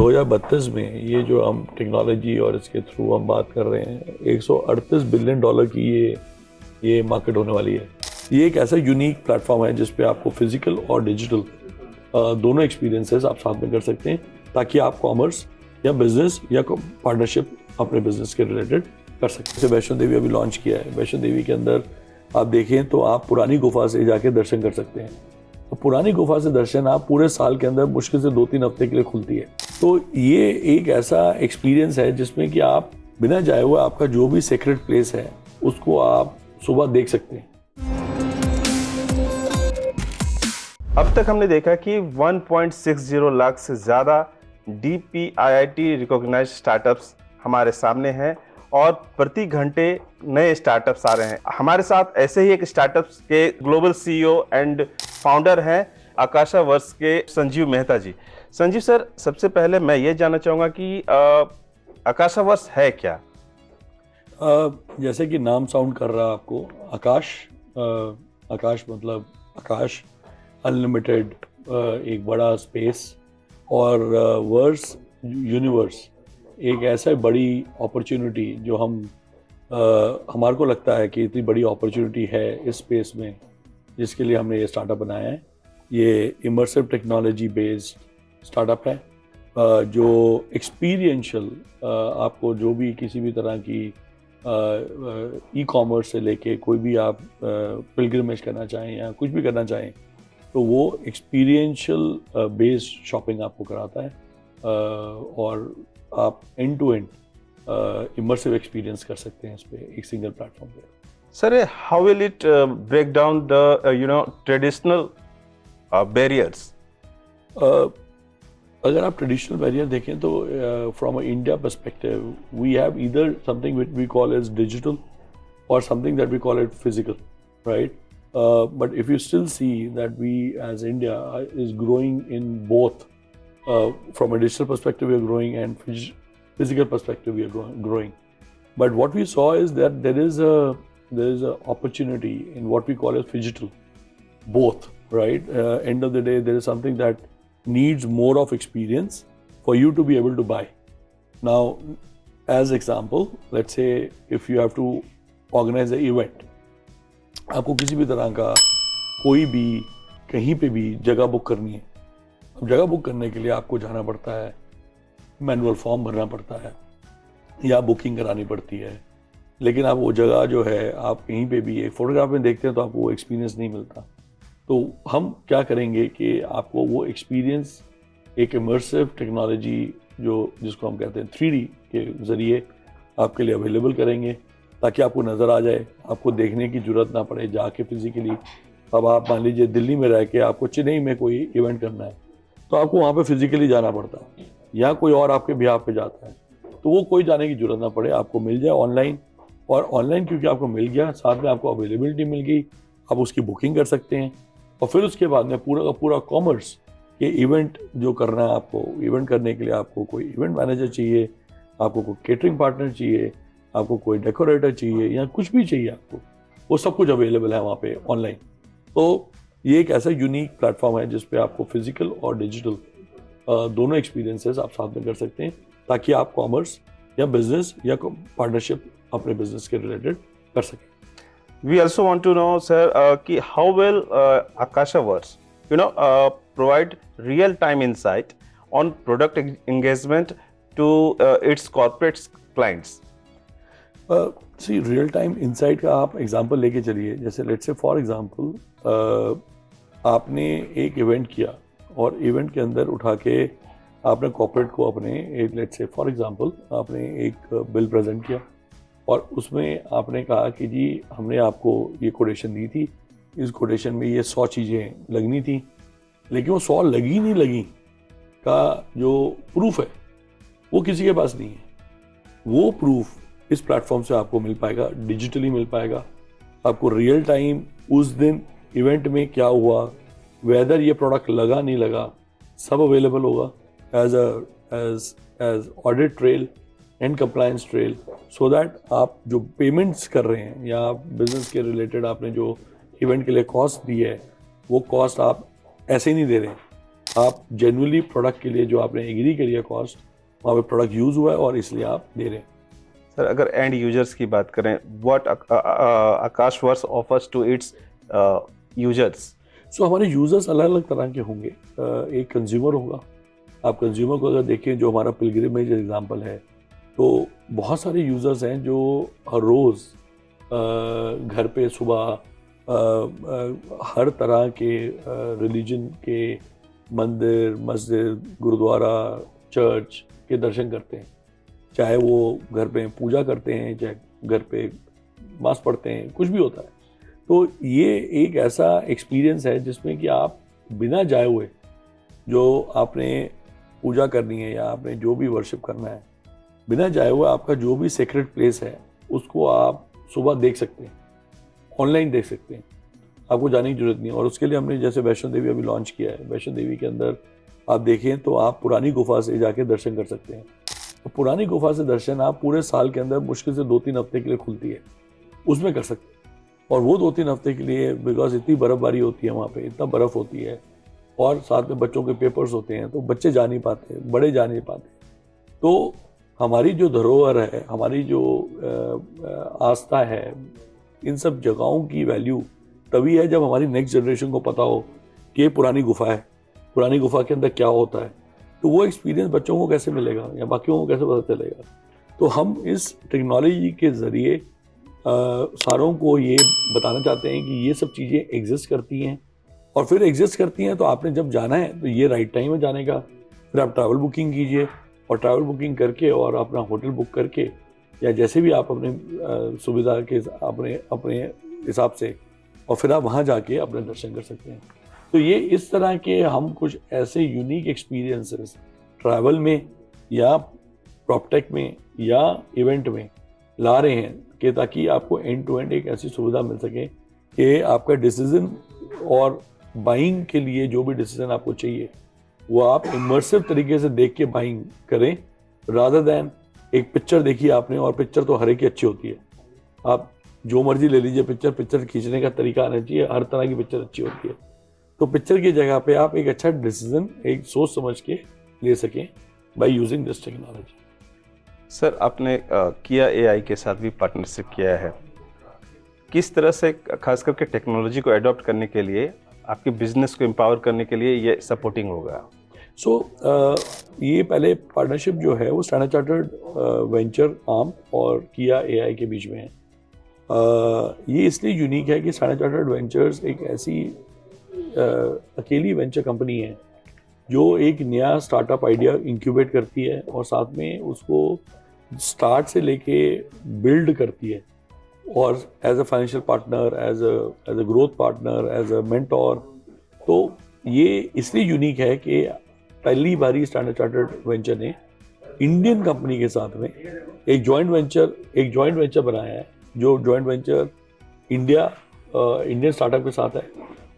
2032 में ये जो हम टेक्नोलॉजी और इसके थ्रू हम बात कर रहे हैं, $138 बिलियन की ये मार्केट होने वाली है। ये एक ऐसा यूनिक प्लेटफॉर्म है जिस पे आपको फिजिकल और डिजिटल दोनों एक्सपीरियंसेस आप साथ में कर सकते हैं, ताकि आप कॉमर्स या बिजनेस या पार्टनरशिप अपने बिजनेस के रिलेटेड कर सकते हैं। जैसे वैष्णो देवी अभी लॉन्च किया है, वैष्णो देवी के अंदर आप देखें तो आप पुरानी गुफा से जाके दर्शन कर सकते हैं। तो पुरानी गुफा से दर्शन आप पूरे साल के अंदर मुश्किल से 2-3 हफ्ते के लिए खुलती है। तो ये एक ऐसा एक्सपीरियंस है जिसमें कि आप बिना जाए हुए आपका जो भी सेक्रेट प्लेस है उसको आप सुबह देख सकते हैं। अब तक हमने देखा कि 1.60 लाख से ज़्यादा DPIIT रिकॉग्नाइज्ड स्टार्टअप्स हमारे सामने हैं और प्रति घंटे नए स्टार्टअप्स आ रहे हैं। हमारे साथ ऐसे ही एक स्टार्टअप्स के ग्लोबल CEO एंड फाउंडर हैं आकाशावर्स के संजीव मेहता जी। संजीव सर, सबसे पहले मैं ये जानना चाहूँगा कि आकाशावर्स है क्या? जैसे कि नाम साउंड कर रहा है आपको, आकाश मतलब आकाश, अनलिमिटेड, एक बड़ा स्पेस, और वर्स यूनिवर्स, एक ऐसा बड़ी अपॉर्चुनिटी जो हमारे को लगता है कि इतनी बड़ी अपॉर्चुनिटी है इस स्पेस में, जिसके लिए हमने ये स्टार्टअप बनाया है। ये इमर्सिव टेक्नोलॉजी बेस्ड स्टार्टअप है जो एक्सपीरियंशियल आपको जो भी किसी भी तरह की ई कॉमर्स से लेके कोई भी आप पिलग्रिमेज करना चाहें या कुछ भी करना चाहें, तो वो एक्सपीरियंशियल बेस्ड शॉपिंग आपको कराता है और आप end to end immersive experience कर सकते हैं इस पे एक सिंगल प्लेटफॉर्म पे। Sir, how will it break down the traditional barriers? अगर आप ट्रेडिशनल बैरियर देखें तो from a India perspective we have either something which we call as digital or something that we call it physical, right? But if you still see that we as India is growing in both, from a digital perspective we are growing and physical perspective we are growing. But what we saw is that there is a opportunity in what we call as phygital, both, right? End of the day there is something that needs more of experience for you to be able to buy. Now, as example, let's say if you have to organise event, आपको किसी भी तरह का कोई भी कहीं पे भी जगह बुक करनी है। अब जगह बुक करने के लिए आपको जाना पड़ता है, मैनुअल फॉर्म भरना पड़ता है या बुकिंग करानी पड़ती है, लेकिन आप वो जगह जो है आप कहीं पे भी एक फोटोग्राफ में देखते हैं तो आपको वो एक्सपीरियंस नहीं मिलता। तो हम क्या करेंगे कि आपको वो एक्सपीरियंस एक इमर्सिव टेक्नोलॉजी जिसको हम कहते हैं 3D के ज़रिए आपके लिए अवेलेबल करेंगे, ताकि आपको नज़र आ जाए, आपको देखने की ज़रूरत ना पड़े जाके फिजिकली। अब आप मान लीजिए दिल्ली में रह के आपको चेन्नई में कोई इवेंट करना है तो आपको वहाँ पे फिजिकली जाना पड़ता है, या कोई और आपके बिहाफ पे जाता है, तो वो कोई जाने की ज़रूरत ना पड़े, आपको मिल जाए ऑनलाइन। और ऑनलाइन क्योंकि आपको मिल गया, साथ में आपको अवेलेबिलिटी मिल गई, आप उसकी बुकिंग कर सकते हैं। और फिर उसके बाद में पूरा का पूरा कॉमर्स के इवेंट जो करना है, आपको इवेंट करने के लिए आपको कोई इवेंट मैनेजर चाहिए, आपको कोई केटरिंग पार्टनर चाहिए, आपको कोई डेकोरेटर चाहिए या कुछ भी चाहिए, आपको वो सब कुछ अवेलेबल है वहाँ पे ऑनलाइन। तो ये एक ऐसा यूनिक प्लेटफॉर्म है जिस पे आपको फिजिकल और डिजिटल दोनों एक्सपीरियंसेस आप साथ में कर सकते हैं, ताकि आप कॉमर्स या बिजनेस या पार्टनरशिप अपने बिजनेस के रिलेटेड कर सकें। We also want to know, sir, कि how will Akashaverse, provide real-time insight on product engagement to its corporate clients? See real time insight का आप एग्जांपल लेके चलिए। जैसे लेट्स से फॉर एग्जांपल आपने एक इवेंट किया और इवेंट के अंदर उठा के आपने कॉर्पोरेट को अपने एक लेट्स से फॉर एग्जांपल आपने एक बिल प्रेजेंट किया और उसमें आपने कहा कि जी हमने आपको ये कोटेशन दी थी, इस कोटेशन में ये 100 चीज़ें लगनी थी, लेकिन वो 100 लगी नहीं लगी का जो प्रूफ है वो किसी के पास नहीं है। वो प्रूफ इस प्लेटफॉर्म से आपको मिल पाएगा, डिजिटली मिल पाएगा। आपको रियल टाइम उस दिन इवेंट में क्या हुआ, वेदर ये प्रोडक्ट लगा नहीं लगा, सब अवेलेबल होगा as audit trail and compliance trail, so that आप जो पेमेंट्स कर रहे हैं या आप बिजनेस के रिलेटेड आपने जो इवेंट के लिए कॉस्ट दी है, वो कॉस्ट आप ऐसे ही नहीं दे रहे हैं, आप जेन्युइनली प्रोडक्ट के लिए जो आपने एग्री करी है कॉस्ट, वहाँ पे प्रोडक्ट यूज़ हुआ है और इसलिए आप दे रहे हैं। सर अगर एंड यूजर्स की बात करें, what Aakash works offers to its users? So हमारे यूज़र्स अलग अलग तरह के होंगे। एक कंज्यूमर होगा, आप कंज्यूमर को अगर देखें, जो हमारा पिलग्रिमेज एग्जांपल है, तो बहुत सारे यूज़र्स हैं जो हर रोज़ घर पे सुबह हर तरह के रिलीजन के मंदिर, मस्जिद, गुरुद्वारा, चर्च के दर्शन करते हैं। चाहे वो घर पे पूजा करते हैं, चाहे घर पे मास पढ़ते हैं, कुछ भी होता है। तो ये एक ऐसा एक्सपीरियंस है जिसमें कि आप बिना जाए हुए, जो आपने पूजा करनी है या आपने जो भी वर्शिप करना है, बिना जाए हुए आपका जो भी सेक्रेट प्लेस है उसको आप सुबह देख सकते हैं, ऑनलाइन देख सकते हैं, आपको जाने की जरूरत नहीं है। और उसके लिए हमने जैसे वैष्णो देवी अभी लॉन्च किया है, वैष्णो देवी के अंदर आप देखें तो आप पुरानी गुफा से जाके दर्शन कर सकते हैं। तो पुरानी गुफा से दर्शन आप पूरे साल के अंदर मुश्किल से 2-3 हफ्ते के लिए खुलती है, उसमें कर सकते हैं। और वो 2-3 हफ्ते के लिए, बिकॉज इतनी बर्फ़बारी होती है वहाँ पे, इतना बर्फ़ होती है और साथ में बच्चों के पेपर्स होते हैं, तो बच्चे जा नहीं पाते, बड़े जा नहीं पाते। तो हमारी जो धरोहर है, हमारी जो आस्था है, इन सब जगहों की वैल्यू तभी है जब हमारी नेक्स्ट जनरेशन को पता हो कि ये पुरानी गुफा है, पुरानी गुफा के अंदर क्या होता है। तो वो एक्सपीरियंस बच्चों को कैसे मिलेगा या बाकियों को कैसे पता चलेगा? तो हम इस टेक्नोलॉजी के ज़रिए सारों को ये बताना चाहते हैं कि ये सब चीज़ें एग्जिस्ट करती हैं, और फिर एग्जिस्ट करती हैं तो आपने जब जाना है तो ये राइट टाइम है जाने का। फिर आप ट्रैवल बुकिंग कीजिए, और ट्रैवल बुकिंग करके और अपना होटल बुक करके या जैसे भी आप अपने सुविधा के अपने हिसाब से, और फिर आप वहाँ जाके अपने दर्शन कर सकते हैं। तो ये इस तरह के हम कुछ ऐसे यूनिक एक्सपीरियंसेस ट्रैवल में या प्रॉपटेक में या इवेंट में ला रहे हैं कि ताकि आपको एंड टू एंड एक ऐसी सुविधा मिल सके कि आपका डिसीजन और बाइंग के लिए जो भी डिसीजन आपको चाहिए वो आप इमर्सिव तरीके से देख के बाइंग करें, रादर दैन एक पिक्चर देखी आपने, और पिक्चर तो हर एक की अच्छी होती है, आप जो मर्जी ले लीजिए पिक्चर, पिक्चर खींचने का तरीका आना चाहिए, हर तरह की पिक्चर अच्छी होती है। तो पिक्चर की जगह पे आप एक अच्छा डिसीजन एक सोच समझ के ले सकें by using this technology. Sir आपने किया एआई के साथ भी पार्टनरशिप किया है, किस तरह से खास करके टेक्नोलॉजी को अडॉप्ट करने के लिए, आपके बिजनेस को एम्पावर करने के लिए ये सपोर्टिंग होगा? सो ये पहले पार्टनरशिप जो है वो स्टैंडर्ड चार्टर्ड वेंचर आर्म और किया एआई के बीच में है। ये इसलिए यूनिक है कि स्टैंडर्ड चार्टर्ड वेंचर्स एक ऐसी अकेली वेंचर कंपनी है जो एक नया स्टार्टअप आइडिया इंक्यूबेट करती है और साथ में उसको स्टार्ट से लेके बिल्ड करती है, और as a financial partner, as a growth partner, as a mentor. तो ये इसलिए यूनिक है कि पहली बारी स्टैंडर्ड चार्टर्ड वेंचर ने इंडियन कंपनी के साथ में एक जॉइंट वेंचर बनाया है, जो जॉइंट वेंचर इंडियन स्टार्टअप के साथ है।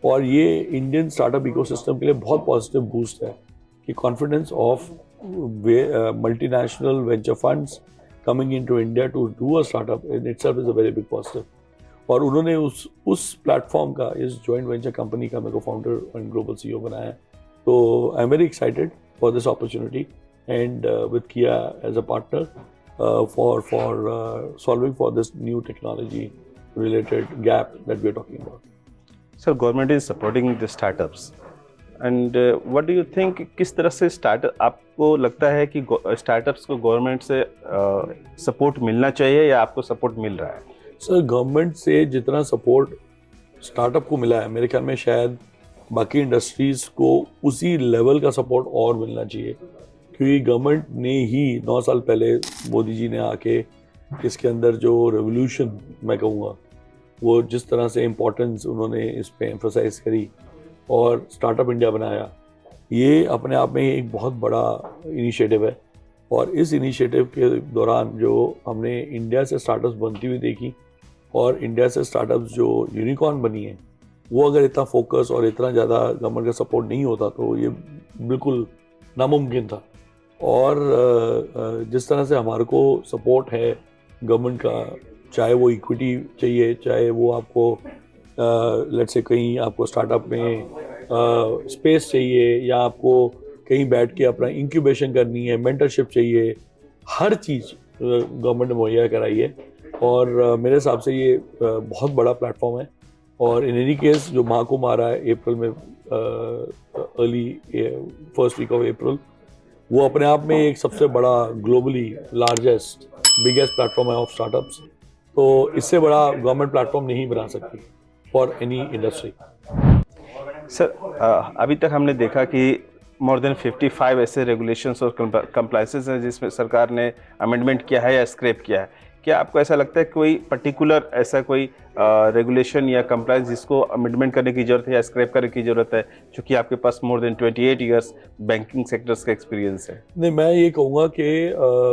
और ये इंडियन स्टार्टअप इकोसिस्टम के लिए बहुत पॉजिटिव बूस्ट है कि confidence of multinational venture funds coming into India to do a startup in itself is a very big positive. और उन्होंने उस प्लेटफॉर्म का, इस जॉइंट वेंचर कंपनी का मेरे को फाउंडर एंड ग्लोबल सीईओ बनाया है। तो I am very excited for this opportunity and with किया as a partner for solving for this new technology related gap that we are talking about. Sir, government is supporting the startups, and what do you think? किस तरह से startup, आपको लगता है कि startups को government से सपोर्ट मिलना चाहिए या आपको सपोर्ट मिल रहा है? सर, गवर्नमेंट से जितना सपोर्ट स्टार्टअप को मिला है, मेरे ख्याल में शायद बाकी इंडस्ट्रीज को उसी लेवल का सपोर्ट और मिलना चाहिए, क्योंकि गवर्नमेंट ने ही 9 साल पहले मोदी जी ने आके इसके अंदर जो रेवोल्यूशन मैं कहूँगा, वो जिस तरह से इम्पोर्टेंस उन्होंने इस पे एम्फोसाइज करी और स्टार्टअप इंडिया बनाया, ये अपने आप में एक बहुत बड़ा इनिशिएटिव है। और इस इनिशिएटिव के दौरान जो हमने इंडिया से स्टार्टअप्स बनती हुई देखी और इंडिया से स्टार्टअप्स जो यूनिकॉर्न बनी है, वो अगर इतना फोकस और इतना ज़्यादा गवर्नमेंट का सपोर्ट नहीं होता तो ये बिल्कुल नामुमकिन था। और जिस तरह से हमारे को सपोर्ट है गवर्नमेंट का, चाहे वो इक्विटी चाहिए, चाहे वो आपको लेट्स से कहीं आपको स्टार्टअप में स्पेस चाहिए या आपको कहीं बैठ के अपना इंक्यूबेशन करनी है, मेंटरशिप चाहिए, हर चीज़ गवर्नमेंट ने मुहैया कराई है। और मेरे हिसाब से ये बहुत बड़ा प्लेटफॉर्म है। और इन एनी केस जो महाकुंभ आ रहा है अप्रैल में, early first week of April, वो अपने आप में एक सबसे बड़ा ग्लोबली लार्जेस्ट बिगेस्ट प्लेटफॉर्म है ऑफ स्टार्टअप्स। तो इससे बड़ा गवर्नमेंट प्लेटफॉर्म नहीं बना सकती फॉर एनी इंडस्ट्री। सर, अभी तक हमने देखा कि मोर देन 55 ऐसे रेगुलेशंस और कंप्लाइंसेस हैं जिसमें सरकार ने अमेंडमेंट किया है या स्क्रैप किया है। क्या आपको ऐसा लगता है कोई पर्टिकुलर ऐसा कोई रेगुलेशन या कंप्लाइंस जिसको अमेंडमेंट करने की ज़रूरत है या स्क्रैप करने की ज़रूरत है, क्योंकि आपके पास more than 28 years banking sectors का एक्सपीरियंस है? नहीं, मैं ये कहूँगा कि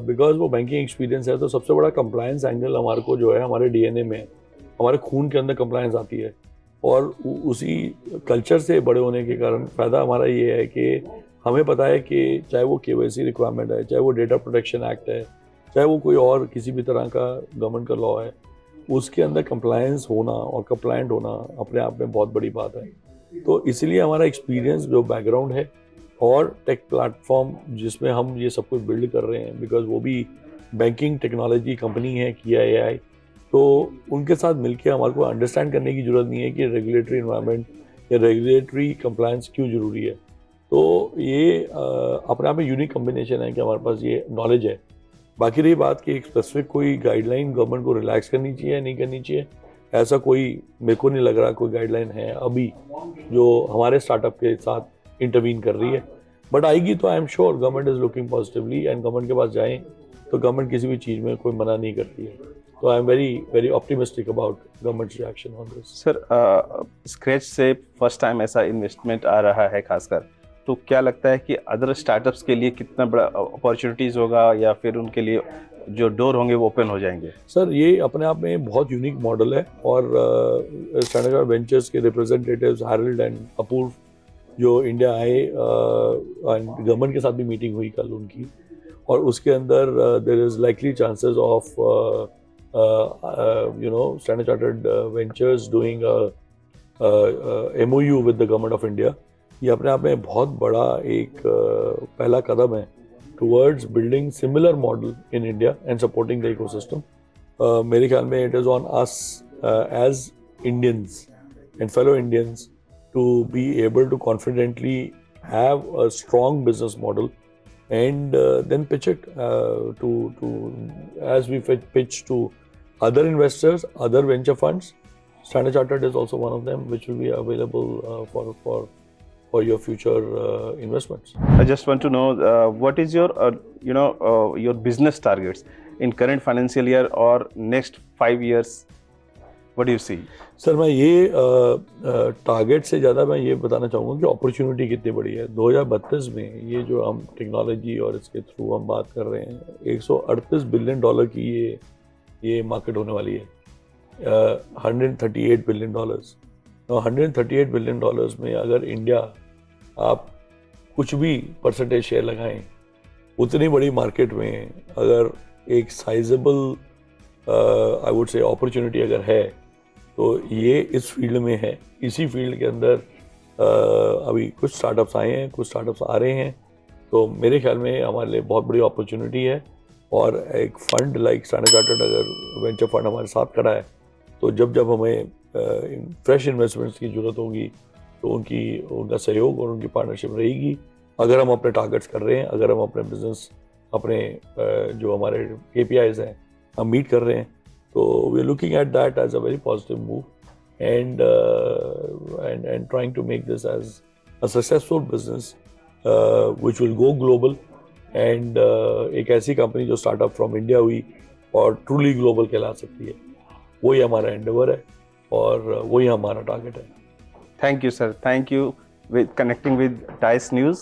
बिकॉज वो बैंकिंग एक्सपीरियंस है तो सबसे बड़ा कंप्लायंस एंगल हमारे को जो है हमारे डीएनए में, हमारे खून के अंदर कंप्लायंस आती है। और उसी कल्चर से बड़े होने के कारण फ़ायदा हमारा ये है कि हमें पता है कि चाहे वो केवाईसी रिक्वायरमेंट है, चाहे वो डेटा प्रोटेक्शन एक्ट है, चाहे वो कोई और किसी भी तरह का गवर्नमेंट का लॉ है, उसके अंदर कंप्लायंस होना और कंप्लायंट होना अपने आप में बहुत बड़ी बात है। तो इसलिए हमारा एक्सपीरियंस जो बैकग्राउंड है और टेक प्लेटफॉर्म जिसमें हम ये सब कुछ बिल्ड कर रहे हैं, बिकॉज वो भी बैंकिंग टेक्नोलॉजी कंपनी है किया एआई, तो उनके साथ मिलके हमारे को अंडरस्टैंड करने की ज़रूरत नहीं है कि रेगुलेटरी इन्वायरमेंट या रेगुलेटरी कंप्लायंस क्यों ज़रूरी है। तो ये अपने आप में यूनिक कम्बिनेशन है कि हमारे पास ये नॉलेज है। बाकी रही बात कि एक स्पेसिफिक कोई गाइडलाइन गवर्नमेंट को रिलैक्स करनी चाहिए या नहीं करनी चाहिए, ऐसा कोई मेरे को नहीं लग रहा कोई गाइडलाइन है अभी जो हमारे स्टार्टअप के साथ इंटरवीन कर रही है। बट आएगी तो I am sure government is looking positively, and government के पास जाएँ तो गवर्नमेंट किसी भी चीज़ में कोई मना नहीं करती है। तो I am very optimistic about government reaction on this. Sir, scratch से फर्स्ट टाइम ऐसा इन्वेस्टमेंट आ रहा है खासकर, तो क्या लगता है कि अदर स्टार्टअप्स के लिए कितना बड़ा अपॉर्चुनिटीज़ होगा या फिर उनके लिए जो डोर होंगे वो ओपन हो जाएंगे? सर, ये अपने आप में बहुत यूनिक मॉडल है। और स्टैंडर्ड चार्टर्ड वेंचर्स के रिप्रेजेंटेटिव्स हैरल्ड एंड अपूर्व जो इंडिया आए, गवर्नमेंट के साथ भी मीटिंग हुई कल उनकी, और उसके अंदर there is likely chances of Standard Chartered Ventures doing MOU with the government of India. ये अपने आप में बहुत बड़ा एक पहला कदम है towards building similar model in India and supporting the ecosystem. मेरे ख्याल में it is on us as Indians and fellow Indians to be able to confidently have a strong business model and then pitch it as we pitch to other investors, other venture funds. Standard Chartered is also one of them, which will be available for your future investments. I just want to know what is your your business targets in current financial year or next 5 years? What do you see? Sir, मैं ये target से ज़्यादा मैं ये बताना चाहूँगा कि opportunity कितनी बड़ी है। 2032 में ये जो हम टेक्नोलॉजी और इसके थ्रू हम बात कर रहे हैं, $138 बिलियन की ये मार्केट होने वाली है। 138 बिलियन डॉलर्स। 138 बिलियन डॉलर्स में अगर इंडिया आप कुछ भी परसेंटेज शेयर लगाएं, उतनी बड़ी मार्केट में अगर एक sizeable I would say opportunity अगर है तो ये इस फील्ड में है। इसी फील्ड के अंदर अभी कुछ स्टार्टअप्स आए हैं, कुछ स्टार्टअप्स आ रहे हैं, तो मेरे ख्याल में हमारे लिए बहुत बड़ी अपॉर्चुनिटी है। और एक फंड लाइक स्टैंडर्ड चार्टर्ड अगर वेंचर फंड हमारे साथ खड़ा है, तो जब हमें फ्रेश इन्वेस्टमेंट्स की ज़रूरत होगी तो उनका सहयोग और उनकी पार्टनरशिप रहेगी। अगर हम अपने टारगेट्स कर रहे हैं, अगर हम अपने बिजनेस, अपने जो हमारे KPIs हैं हम मीट कर रहे हैं, तो we are looking at that as a very positive move and trying to make this as a successful business which will go global. And एक ऐसी कंपनी जो स्टार्टअप फ्रॉम इंडिया हुई और ट्रूली ग्लोबल कहला सकती है, वही हमारा एंडेवर है और वही हमारा टारगेट है। Thank you, sir. Thank you with connecting with Dice News.